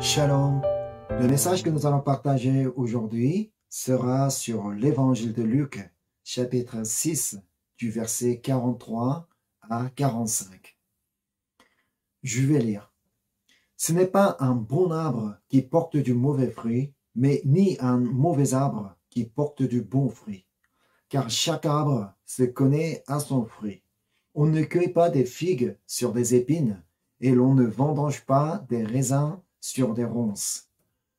Shalom. Le message que nous allons partager aujourd'hui sera sur l'évangile de Luc, chapitre 6, du verset 43 à 45. Je vais lire. Ce n'est pas un bon arbre qui porte du mauvais fruit, mais ni un mauvais arbre qui porte du bon fruit. Car chaque arbre se connaît à son fruit. On ne cueille pas des figues sur des épines, et l'on ne vendange pas des raisins sur des ronces.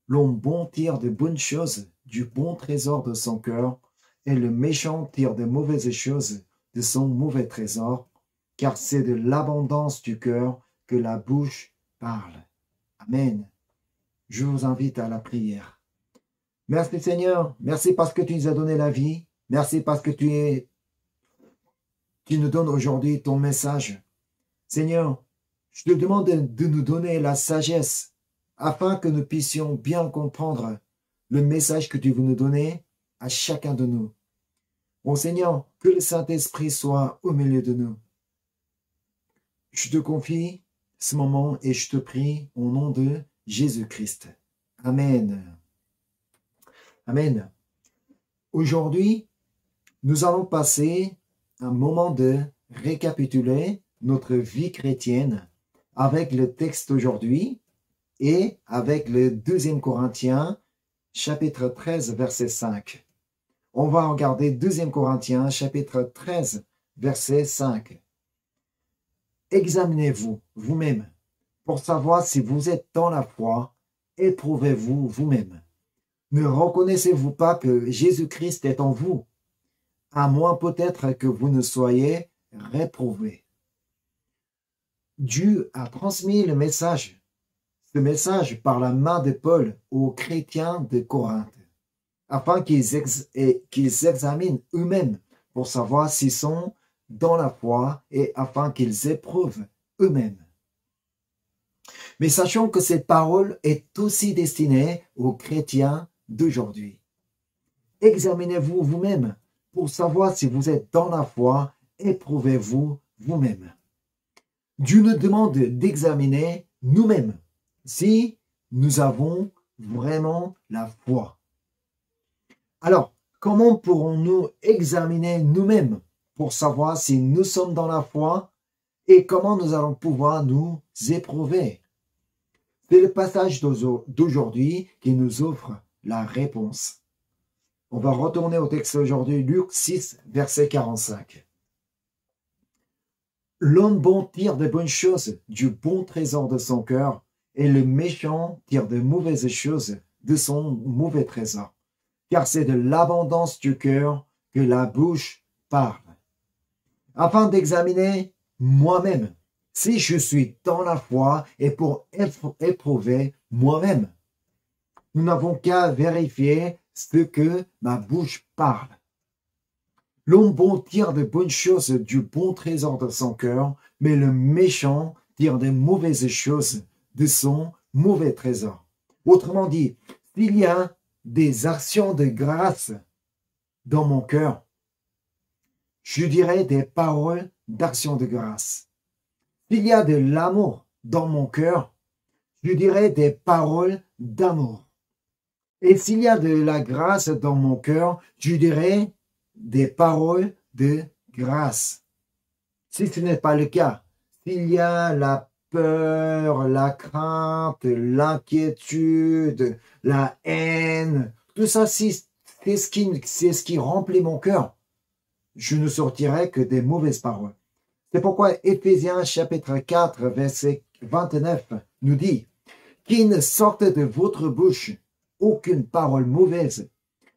L'homme bon tire de bonnes choses du bon trésor de son cœur, et le méchant tire de mauvaises choses de son mauvais trésor, car c'est de l'abondance du cœur que la bouche parle. Amen. Je vous invite à la prière. Merci Seigneur, merci parce que tu nous as donné la vie, merci parce que tu nous donnes aujourd'hui ton message. Seigneur, je te demande de nous donner la sagesse afin que nous puissions bien comprendre le message que tu veux nous donner à chacun de nous. Ô Seigneur, que le Saint-Esprit soit au milieu de nous. Je te confie ce moment et je te prie au nom de Jésus-Christ. Amen. Amen. Aujourd'hui, nous allons passer un moment de récapituler notre vie chrétienne avec le texte aujourd'hui et avec le 2 Corinthiens, chapitre 13, verset 5. On va regarder 2 Corinthiens, chapitre 13, verset 5. Examinez-vous vous-même pour savoir si vous êtes dans la foi, éprouvez-vous vous-même. Ne reconnaissez-vous pas que Jésus-Christ est en vous, à moins peut-être que vous ne soyez réprouvés. Dieu a transmis ce message par la main de Paul aux chrétiens de Corinthe, afin qu'ils examinent eux-mêmes pour savoir s'ils sont dans la foi et afin qu'ils éprouvent eux-mêmes. Mais sachons que cette parole est aussi destinée aux chrétiens d'aujourd'hui. Examinez-vous vous-même pour savoir si vous êtes dans la foi, éprouvez-vous vous-même. Dieu nous demande d'examiner nous-mêmes si nous avons vraiment la foi. Alors, comment pourrons-nous examiner nous-mêmes pour savoir si nous sommes dans la foi et comment nous allons pouvoir nous éprouver? C'est le passage d'aujourd'hui qui nous offre la réponse. On va retourner au texte aujourd'hui, Luc 6, verset 45. L'homme bon tire de bonnes choses du bon trésor de son cœur, et le méchant tire de mauvaises choses de son mauvais trésor. Car c'est de l'abondance du cœur que la bouche parle. Afin d'examiner moi-même si je suis dans la foi et pour éprouver moi-même. Nous n'avons qu'à vérifier ce que ma bouche parle. L'homme bon tire de bonnes choses du bon trésor de son cœur, mais le méchant tire de mauvaises choses de son mauvais trésor. Autrement dit, s'il y a des actions de grâce dans mon cœur, je dirais des paroles d'action de grâce. S'il y a de l'amour dans mon cœur, je dirais des paroles d'amour. Et s'il y a de la grâce dans mon cœur, je dirais des paroles de grâce. Si ce n'est pas le cas, s'il y a la peur, la crainte, l'inquiétude, la haine, tout ça, c'est ce qui remplit mon cœur, je ne sortirai que des mauvaises paroles. C'est pourquoi Éphésiens chapitre 4, verset 29 nous dit « Qu'il ne sorte de votre bouche aucune parole mauvaise,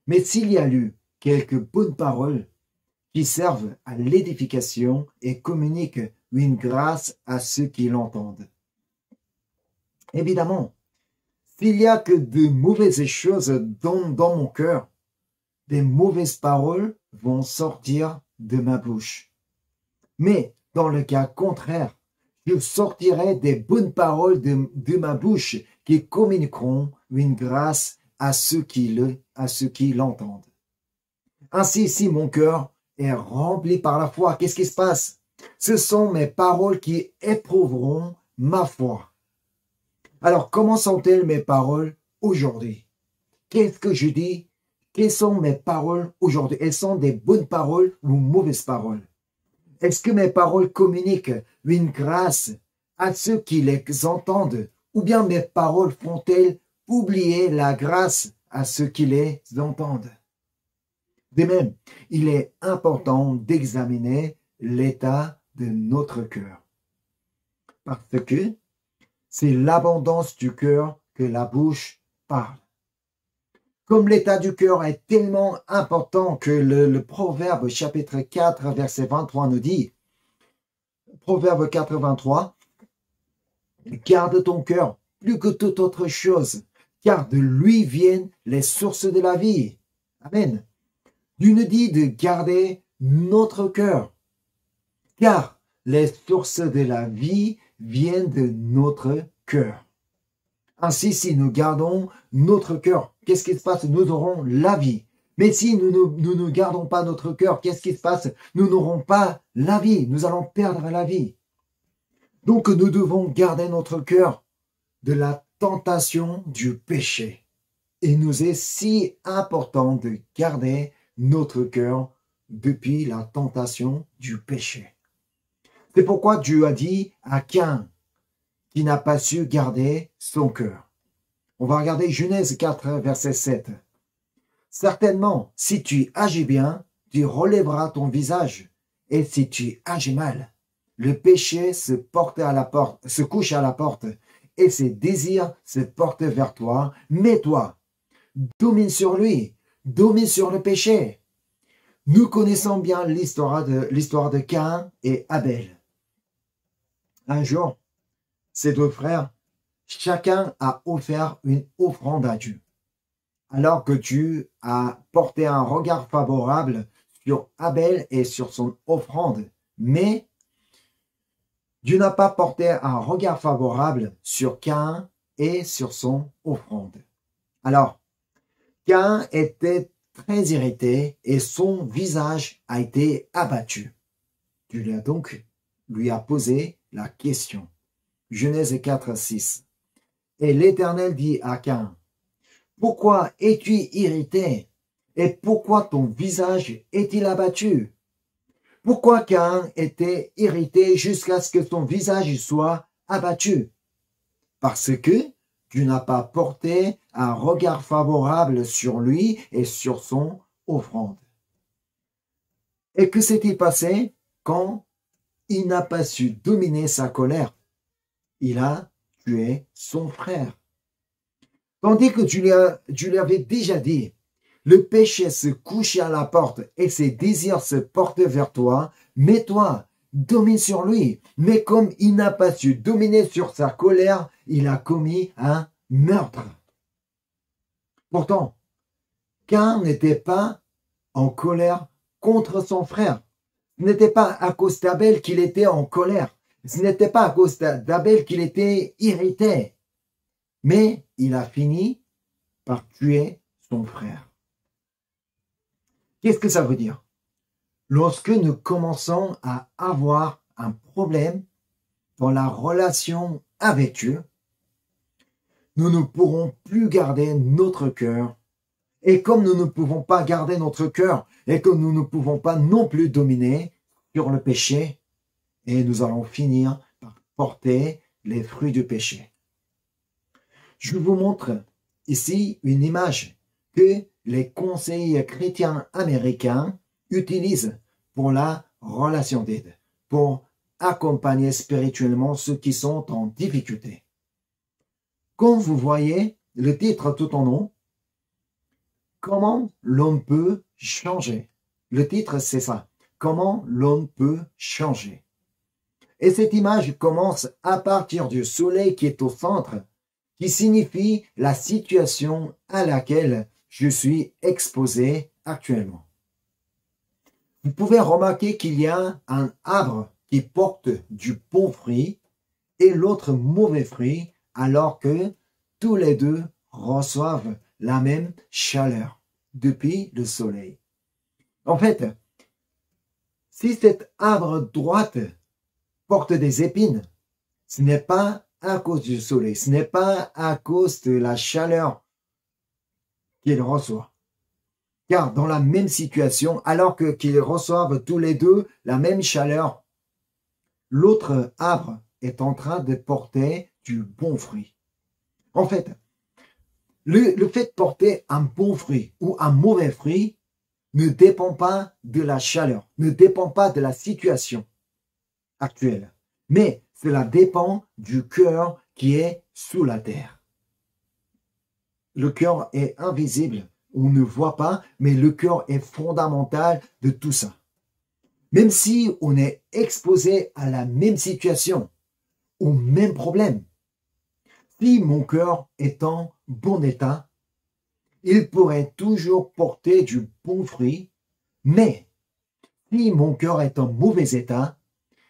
mais s'il y a eu quelques bonnes paroles qui servent à l'édification et communiquent une grâce à ceux qui l'entendent. » Évidemment, s'il y a que de mauvaises choses dans mon cœur, des mauvaises paroles vont sortir de ma bouche. Mais dans le cas contraire, je sortirai des bonnes paroles de ma bouche qui communiqueront une grâce à ceux qui l'entendent. Ainsi, si mon cœur est rempli par la foi, qu'est-ce qui se passe? Ce sont mes paroles qui éprouveront ma foi. Alors, comment sont-elles mes paroles aujourd'hui? Qu'est-ce que je dis? Quelles sont mes paroles aujourd'hui? Elles sont des bonnes paroles ou mauvaises paroles? Est-ce que mes paroles communiquent une grâce à ceux qui les entendent? Ou bien mes paroles font-elles oublier la grâce à ceux qui les entendent? De même, il est important d'examiner l'état de notre cœur. Parce que c'est l'abondance du cœur que la bouche parle. Comme l'état du cœur est tellement important que le Proverbe chapitre 4 verset 23 nous dit, Proverbe 4, 23, garde ton cœur plus que toute autre chose, car de lui viennent les sources de la vie. Amen. Dieu nous dit de garder notre cœur, car les sources de la vie viennent de notre cœur. Ainsi, si nous gardons notre cœur, qu'est-ce qui se passe? Nous aurons la vie. Mais si nous ne gardons pas notre cœur, qu'est-ce qui se passe? Nous n'aurons pas la vie. Nous allons perdre la vie. Donc, nous devons garder notre cœur de la tentation du péché. Il nous est si important de garder notre cœur depuis la tentation du péché. C'est pourquoi Dieu a dit à Caïn, qui n'a pas su garder son cœur. On va regarder Genèse 4, verset 7. Certainement, si tu agis bien, tu relèveras ton visage, et si tu agis mal, le péché se couche à la porte, et ses désirs se portent vers toi, mais toi, domine sur lui, domine sur le péché. Nous connaissons bien l'histoire de Caïn et Abel. Un jour, ces deux frères, chacun a offert une offrande à Dieu. Alors que Dieu a porté un regard favorable sur Abel et sur son offrande, mais Dieu n'a pas porté un regard favorable sur Caïn et sur son offrande. Alors, Caïn était très irrité et son visage a été abattu. Dieu lui a posé la question. Genèse 4, 6. Et l'Éternel dit à Caïn, pourquoi es-tu irrité et pourquoi ton visage est-il abattu? Pourquoi Caïn était irrité jusqu'à ce que son visage soit abattu? Parce que Dieu n'a pas porté un regard favorable sur lui et sur son offrande. Et que s'est-il passé quand il n'a pas su dominer sa colère? Il a tué son frère. Tandis que Dieu lui avait déjà dit, le péché se couche à la porte et ses désirs se portent vers toi, mais toi, domine sur lui. Mais comme il n'a pas su dominer sur sa colère, il a commis un meurtre. Pourtant, Caïn n'était pas en colère contre son frère. Ce n'était pas à cause d'Abel qu'il était en colère. Ce n'était pas à cause d'Abel qu'il était irrité. Mais il a fini par tuer son frère. Qu'est-ce que ça veut dire? Lorsque nous commençons à avoir un problème dans la relation avec Dieu, nous ne pourrons plus garder notre cœur. Et comme nous ne pouvons pas garder notre cœur et que nous ne pouvons pas non plus dominer sur le péché, et nous allons finir par porter les fruits du péché. Je vous montre ici une image que les conseillers chrétiens américains utilisent pour la relation d'aide, pour accompagner spirituellement ceux qui sont en difficulté. Comme vous voyez le titre tout en haut, comment l'homme peut changer. Le titre, c'est ça. Comment l'homme peut changer. Et cette image commence à partir du soleil qui est au centre, qui signifie la situation à laquelle je suis exposé actuellement. Vous pouvez remarquer qu'il y a un arbre qui porte du bon fruit et l'autre mauvais fruit, alors que tous les deux reçoivent la même chaleur depuis le soleil. En fait, si cet arbre droite porte des épines, ce n'est pas à cause du soleil, ce n'est pas à cause de la chaleur qu'il reçoit. Car dans la même situation, alors qu'ils reçoivent tous les deux la même chaleur, l'autre arbre est en train de porter du bon fruit. En fait, le fait de porter un bon fruit ou un mauvais fruit ne dépend pas de la chaleur, ne dépend pas de la situation actuelle, mais cela dépend du cœur qui est sous la terre. Le cœur est invisible, on ne voit pas, mais le cœur est fondamental de tout ça. Même si on est exposé à la même situation, au même problème, si mon cœur est en bon état, il pourrait toujours porter du bon fruit, mais si mon cœur est en mauvais état,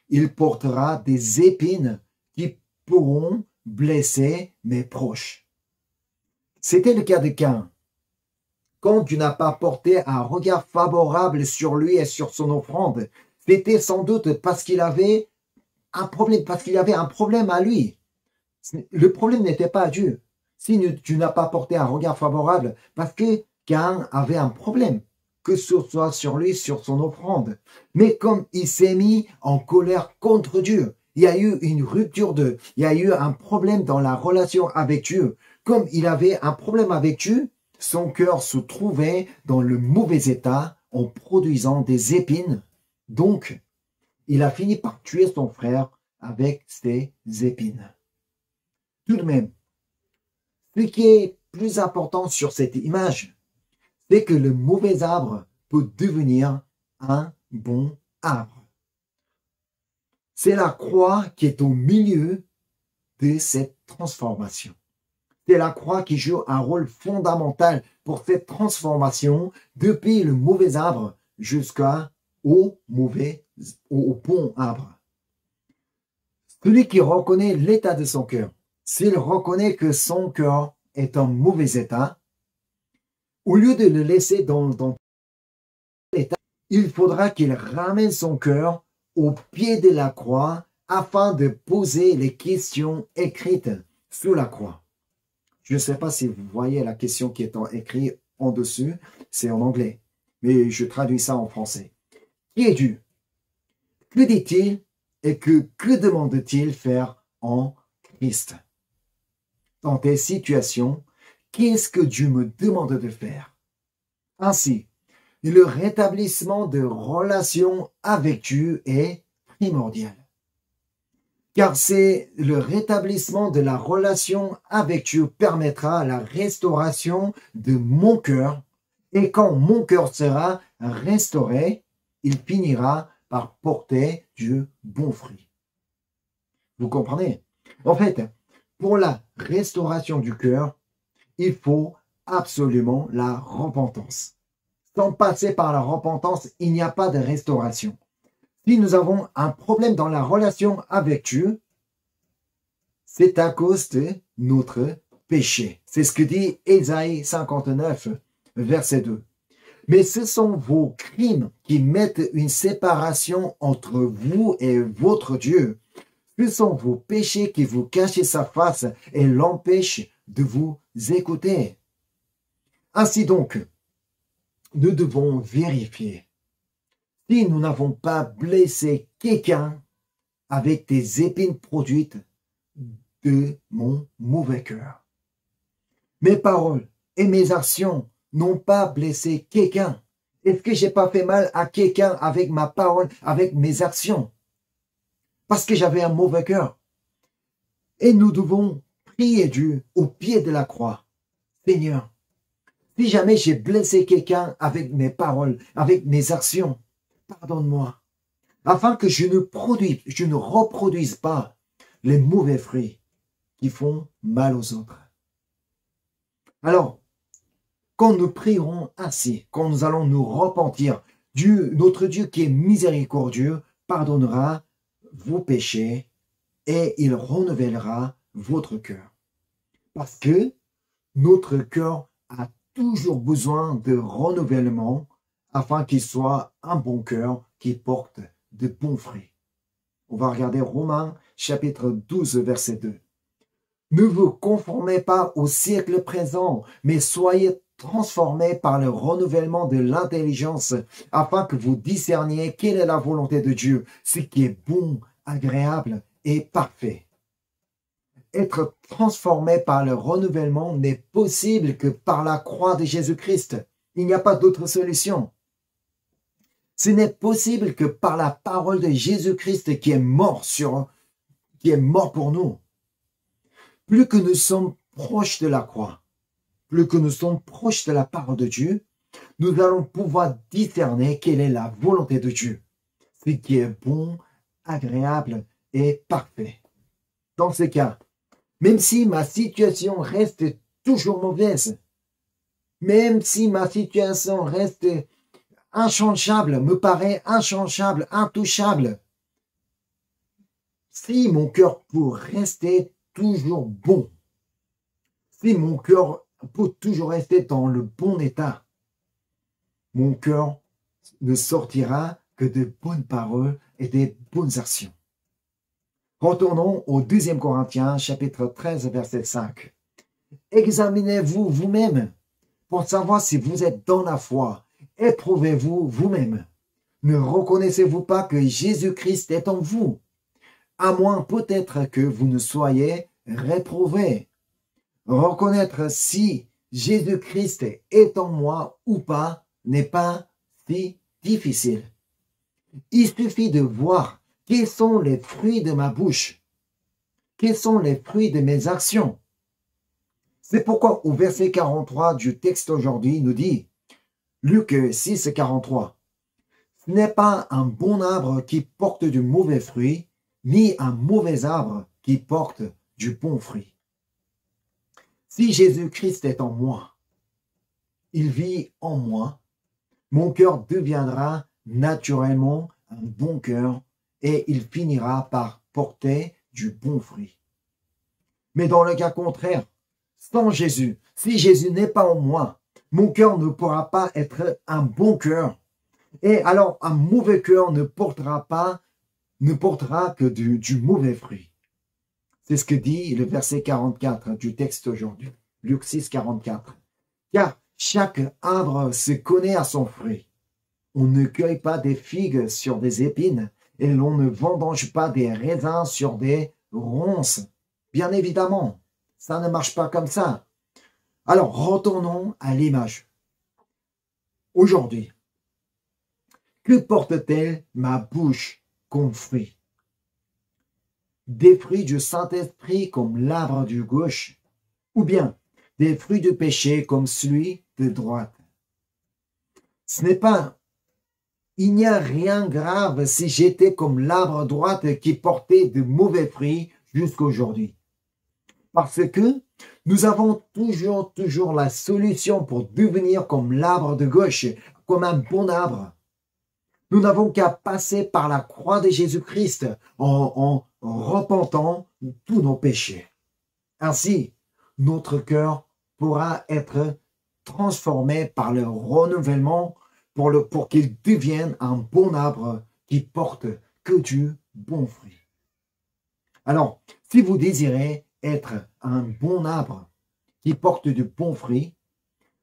il portera des épines qui pourront blesser mes proches. C'était le cas de Caïn. Quand tu n'as pas porté un regard favorable sur lui et sur son offrande, c'était sans doute parce qu'il avait un problème, parce qu'il y avait un problème à lui. Le problème n'était pas à Dieu. Si tu n'as pas porté un regard favorable, parce que Caïn avait un problème, que ce soit sur lui, sur son offrande. Mais comme il s'est mis en colère contre Dieu, il y a eu une rupture il y a eu un problème dans la relation avec Dieu. Comme il avait un problème avec Dieu, son cœur se trouvait dans le mauvais état en produisant des épines. Donc, il a fini par tuer son frère avec ses épines. Tout de même, ce qui est plus important sur cette image, c'est que le mauvais arbre peut devenir un bon arbre. C'est la croix qui est au milieu de cette transformation. C'est la croix qui joue un rôle fondamental pour cette transformation depuis le mauvais arbre jusqu'au bon arbre. Celui qui reconnaît l'état de son cœur, s'il reconnaît que son cœur est en mauvais état, au lieu de le laisser dans l'état, il faudra qu'il ramène son cœur au pied de la croix afin de poser les questions écrites sous la croix. Je ne sais pas si vous voyez la question qui est écrite en dessus, c'est en anglais, mais je traduis ça en français. Qui est Dieu? Que dit-il et que demande-t-il faire en Christ? Dans tes situations, qu'est-ce que Dieu me demande de faire? Ainsi, le rétablissement de relations avec Dieu est primordial. Car c'est le rétablissement de la relation avec Dieu permettra la restauration de mon cœur. Et quand mon cœur sera restauré, il finira par porter du bon fruit. Vous comprenez? En fait, pour la restauration du cœur, il faut absolument la repentance. Sans passer par la repentance, il n'y a pas de restauration. Si nous avons un problème dans la relation avec Dieu, c'est à cause de notre péché. C'est ce que dit Ésaïe 59, verset 2. Mais ce sont vos crimes qui mettent une séparation entre vous et votre Dieu. Ce sont vos péchés qui vous cachent sa face et l'empêchent de vous écouter. Ainsi donc, nous devons vérifier si nous n'avons pas blessé quelqu'un avec des épines produites de mon mauvais cœur. Mes paroles et mes actions n'ont pas blessé quelqu'un. Est-ce que j'ai pas fait mal à quelqu'un avec ma parole, avec mes actions? Parce que j'avais un mauvais cœur. Et nous devons prier Dieu au pied de la croix. Seigneur, si jamais j'ai blessé quelqu'un avec mes paroles, avec mes actions, pardonne-moi, afin que je ne reproduise pas les mauvais fruits qui font mal aux autres. Alors, quand nous prierons ainsi, quand nous allons nous repentir, Dieu, notre Dieu qui est miséricordieux, pardonnera vos péchés et il renouvellera votre cœur. Parce que notre cœur a toujours besoin de renouvellement afin qu'il soit un bon cœur qui porte de bons fruits. On va regarder Romains chapitre 12, verset 2. Ne vous conformez pas au siècle présent, mais soyez transformés par le renouvellement de l'intelligence, afin que vous discerniez quelle est la volonté de Dieu, ce qui est bon, agréable et parfait. Être transformé par le renouvellement n'est possible que par la croix de Jésus-Christ. Il n'y a pas d'autre solution. Ce n'est possible que par la parole de Jésus-Christ qui est mort pour nous. Plus que nous sommes proches de la croix, plus que nous sommes proches de la parole de Dieu, nous allons pouvoir discerner quelle est la volonté de Dieu, ce qui est bon, agréable et parfait. Dans ce cas, même si ma situation reste toujours mauvaise, même si ma situation reste inchangeable, me paraît inchangeable, intouchable, si mon cœur peut rester toujours bon, si mon cœur peut toujours rester dans le bon état, mon cœur ne sortira que de bonnes paroles et des bonnes actions. Retournons au 2 Corinthiens, chapitre 13, verset 5. Examinez-vous vous-même pour savoir si vous êtes dans la foi. Éprouvez-vous vous-même. Ne reconnaissez-vous pas que Jésus-Christ est en vous, à moins peut-être que vous ne soyez réprouvés. Reconnaître si Jésus-Christ est en moi ou pas n'est pas si difficile. Il suffit de voir quels sont les fruits de ma bouche, quels sont les fruits de mes actions. C'est pourquoi au verset 43 du texte aujourd'hui nous dit, Luc 6, 43, « Ce n'est pas un bon arbre qui porte du mauvais fruit, ni un mauvais arbre qui porte du bon fruit. » Si Jésus-Christ est en moi, il vit en moi, mon cœur deviendra naturellement un bon cœur et il finira par porter du bon fruit. Mais dans le cas contraire, sans Jésus, si Jésus n'est pas en moi, mon cœur ne pourra pas être un bon cœur. Et alors, un mauvais cœur ne portera que du mauvais fruit. C'est ce que dit le verset 44 du texte aujourd'hui. Luc 6, 44. Car chaque arbre se connaît à son fruit. On ne cueille pas des figues sur des épines et l'on ne vendange pas des raisins sur des ronces. Bien évidemment, ça ne marche pas comme ça. Alors, retournons à l'image. Aujourd'hui, que porte-t-elle ma bouche comme fruit? Des fruits du Saint-Esprit comme l'arbre du gauche, ou bien des fruits du péché comme celui de droite? Il n'y a rien de grave si j'étais comme l'arbre droite qui portait de mauvais fruits jusqu'à aujourd'hui. Parce que nous avons toujours la solution pour devenir comme l'arbre de gauche, comme un bon arbre. Nous n'avons qu'à passer par la croix de Jésus-Christ en repentant tous nos péchés. Ainsi, notre cœur pourra être transformé par le renouvellement pour qu'il devienne un bon arbre qui porte que du bon fruit. Alors, si vous désirez être un bon arbre qui porte du bon fruit,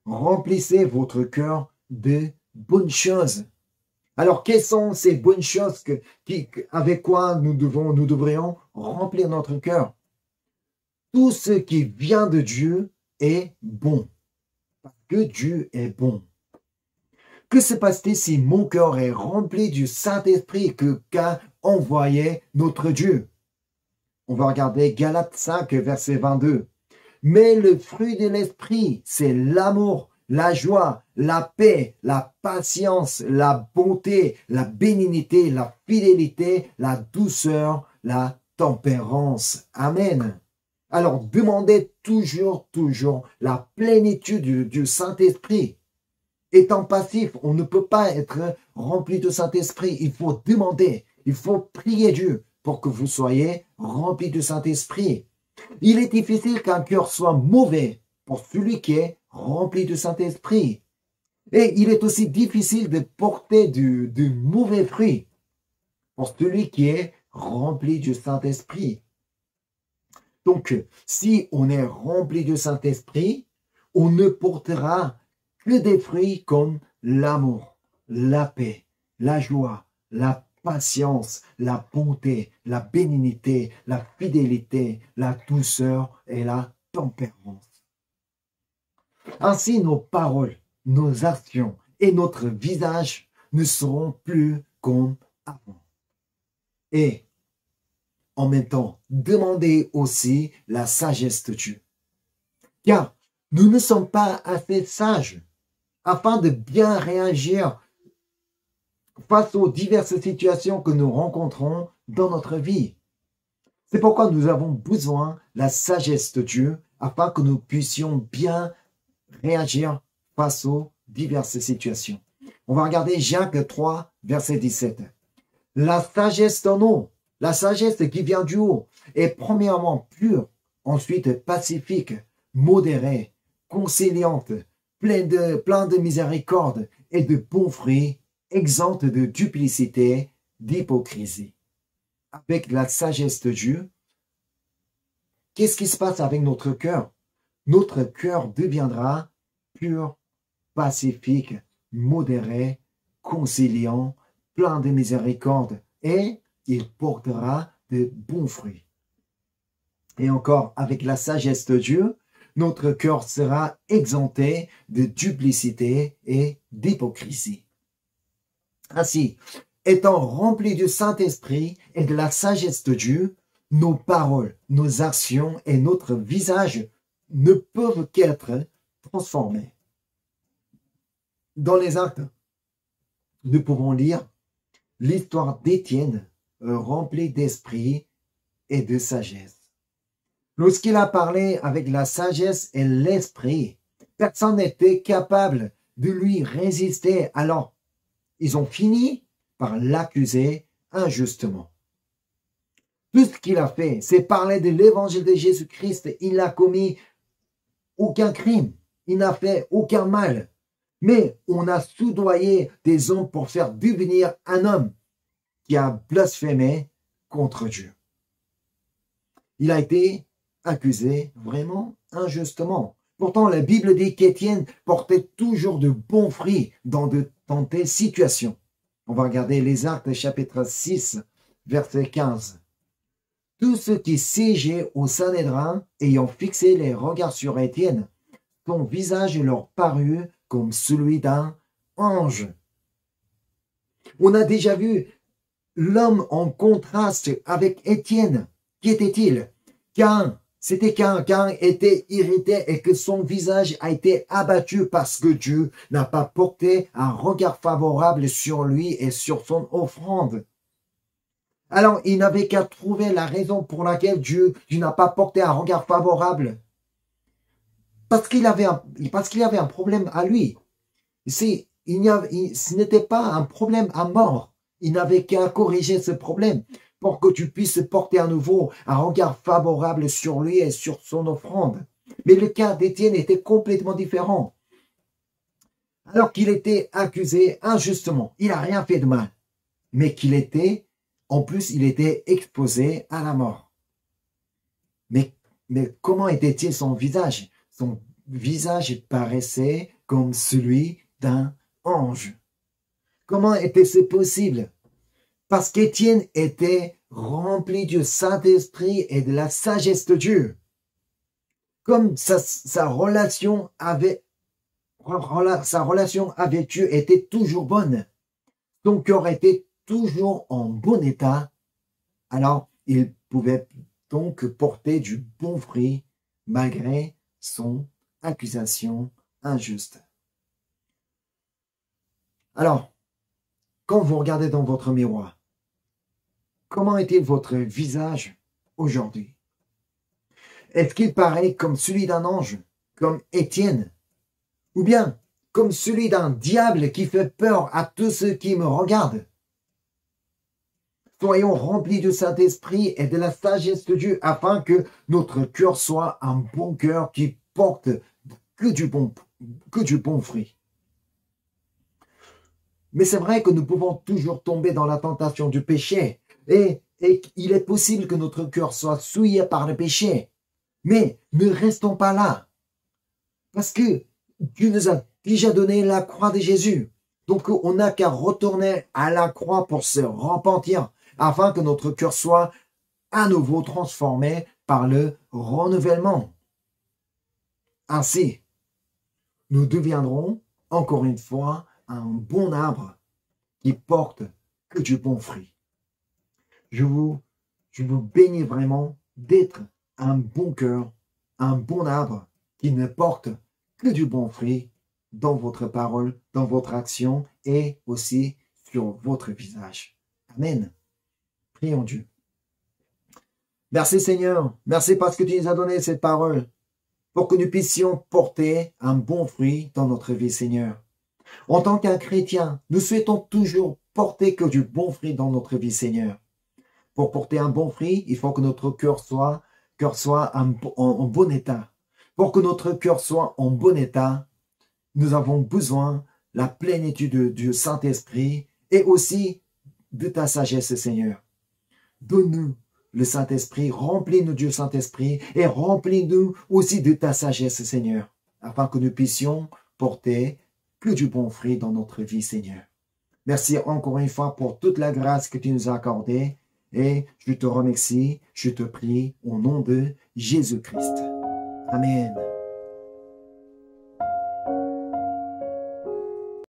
remplissez votre cœur de bonnes choses. Alors, quelles sont ces bonnes choses avec quoi nous devrions remplir notre cœur? Tout ce qui vient de Dieu est bon, parce que Dieu est bon. Que se passe-t-il si mon cœur est rempli du Saint-Esprit qu'a envoyé notre Dieu? On va regarder Galates 5, verset 22. Mais le fruit de l'Esprit, c'est l'amour, la joie, la paix, la patience, la bonté, la bénignité, la fidélité, la douceur, la tempérance. Amen. Alors, demandez toujours la plénitude du Saint-Esprit. Étant passif, on ne peut pas être rempli de Saint-Esprit. Il faut demander, il faut prier Dieu pour que vous soyez remplis du Saint-Esprit. Il est difficile qu'un cœur soit mauvais pour celui qui est rempli du Saint-Esprit. Et il est aussi difficile de porter du mauvais fruit pour celui qui est rempli du Saint-Esprit. Donc, si on est rempli du Saint-Esprit, on ne portera que des fruits comme l'amour, la paix, la joie, la patience, la bonté, la bénignité, la fidélité, la douceur et la tempérance. Ainsi, nos paroles, nos actions et notre visage ne seront plus comme avant. Et en même temps, demandez aussi la sagesse de Dieu. Car nous ne sommes pas assez sages afin de bien réagir face aux diverses situations que nous rencontrons dans notre vie. C'est pourquoi nous avons besoin de la sagesse de Dieu afin que nous puissions bien réagir face aux diverses situations. On va regarder Jacques 3, verset 17. La sagesse d'en haut, la sagesse qui vient du haut, est premièrement pure, ensuite pacifique, modérée, conciliante, pleine de miséricorde et de bons fruits, exempte de duplicité, d'hypocrisie. Avec la sagesse de Dieu, qu'est-ce qui se passe avec notre cœur? Notre cœur deviendra pur, pacifique, modéré, conciliant, plein de miséricorde et il portera de bons fruits. Et encore, avec la sagesse de Dieu, notre cœur sera exempté de duplicité et d'hypocrisie. Ainsi, étant remplis du Saint-Esprit et de la sagesse de Dieu, nos paroles, nos actions et notre visage ne peuvent qu'être transformés. Dans les Actes, nous pouvons lire l'histoire d'Étienne rempli d'esprit et de sagesse. Lorsqu'il a parlé avec la sagesse et l'esprit, personne n'était capable de lui résister. Alors, ils ont fini par l'accuser injustement. Tout ce qu'il a fait, c'est parler de l'évangile de Jésus-Christ. Il n'a commis aucun crime. Il n'a fait aucun mal. Mais on a soudoyé des hommes pour faire devenir un homme qui a blasphémé contre Dieu. Il a été accusé vraiment injustement. Pourtant, la Bible dit qu'Étienne portait toujours de bons fruits dans telles situations. On va regarder les Actes chapitre 6, verset 15. Tous ceux qui siégeaient au Sanhédrin, ayant fixé les regards sur Étienne, son visage leur parut comme celui d'un ange. On a déjà vu l'homme en contraste avec Étienne. Qui était-il? Caïn. C'était Caïn. Caïn était irrité et que son visage a été abattu parce que Dieu n'a pas porté un regard favorable sur lui et sur son offrande. Alors, il n'avait qu'à trouver la raison pour laquelle Dieu n'a pas porté un regard favorable. Parce qu'il avait un problème à lui. Ce n'était pas un problème à mort. Il n'avait qu'à corriger ce problème pour que tu puisses porter à nouveau un regard favorable sur lui et sur son offrande. Mais le cas d'Étienne était complètement différent. Alors qu'il était accusé injustement, il n'a rien fait de mal, mais en plus, il était exposé à la mort. Mais comment était-il son visage? Son visage paraissait comme celui d'un ange. Comment était-ce possible? Parce qu'Étienne était rempli du Saint-Esprit et de la sagesse de Dieu. Comme sa relation avec Dieu était toujours bonne, son cœur était toujours en bon état, alors il pouvait donc porter du bon fruit malgré son accusation injuste. Alors, quand vous regardez dans votre miroir, comment est-il votre visage aujourd'hui? Est-ce qu'il paraît comme celui d'un ange, comme Étienne, ou bien comme celui d'un diable qui fait peur à tous ceux qui me regardent? Soyons remplis du Saint-Esprit et de la sagesse de Dieu afin que notre cœur soit un bon cœur qui porte que du bon fruit. Mais c'est vrai que nous pouvons toujours tomber dans la tentation du péché et il est possible que notre cœur soit souillé par le péché. Mais ne restons pas là. Parce que Dieu nous a déjà donné la croix de Jésus. Donc, on n'a qu'à retourner à la croix pour se repentir, afin que notre cœur soit à nouveau transformé par le renouvellement. Ainsi, nous deviendrons, encore une fois, un bon arbre qui porte que du bon fruit. Je vous bénis vraiment d'être un bon cœur, un bon arbre qui ne porte que du bon fruit dans votre parole, dans votre action et aussi sur votre visage. Amen. Prions Dieu. Merci Seigneur, merci parce que tu nous as donné cette parole pour que nous puissions porter un bon fruit dans notre vie, Seigneur. En tant qu'un chrétien, nous souhaitons toujours porter que du bon fruit dans notre vie, Seigneur. Pour porter un bon fruit, il faut que notre cœur soit en bon état. Pour que notre cœur soit en bon état, nous avons besoin de la plénitude du Saint-Esprit et aussi de ta sagesse, Seigneur. Donne-nous le Saint-Esprit, remplis-nous du Saint-Esprit et remplis-nous aussi de ta sagesse, Seigneur, afin que nous puissions porter que du bon fruit dans notre vie, Seigneur. Merci encore une fois pour toute la grâce que tu nous as accordée et je te remercie, je te prie au nom de Jésus-Christ. Amen.